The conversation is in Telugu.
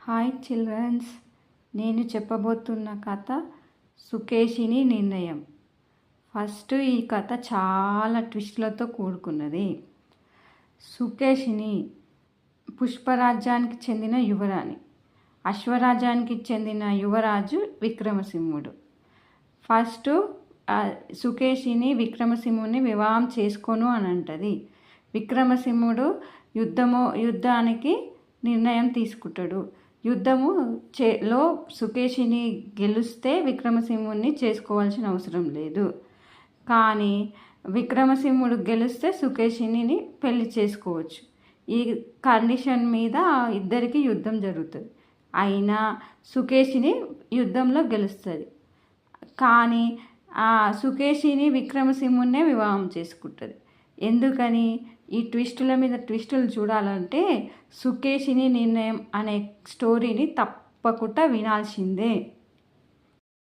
హాయ్ చిల్డ్రన్స్, నేను చెప్పబోతున్న కథ సుకేషిని నిర్ణయం. ఫస్ట్ ఈ కథ చాలా ట్విస్ట్లతో కూడుకున్నది. సుకేషిని పుష్పరాజ్యానికి చెందిన యువరాణి, అశ్వరాజ్యానికి చెందిన యువరాజు విక్రమసింహుడు. ఫస్ట్ సుకేషిని విక్రమసింహుని వివాహం చేసుకోను అని అంటది. విక్రమసింహుడు యుద్ధానికి నిర్ణయం తీసుకుంటాడు. యుద్ధములో సుకేషిని గెలిస్తే విక్రమసింహుని చేసుకోవాల్సిన అవసరం లేదు. కానీ విక్రమసింహుడు గెలిస్తే సుకేషిని పెళ్లి చేసుకోవచ్చు. ఈ కండిషన్ మీద ఇద్దరికి యుద్ధం జరుగుతుంది. అయినా సుకేషిని యుద్ధంలో గెలుస్తుంది. కానీ సుకేషిని విక్రమసింహున్నే వివాహం చేసుకుంటుంది. ఎందుకని? ఈ ట్విస్టుల మీద ట్విస్టులు చూడాలంటే సుకేషిని నిర్ణయం అనే స్టోరీని తప్పకుండా వినాల్సిందే.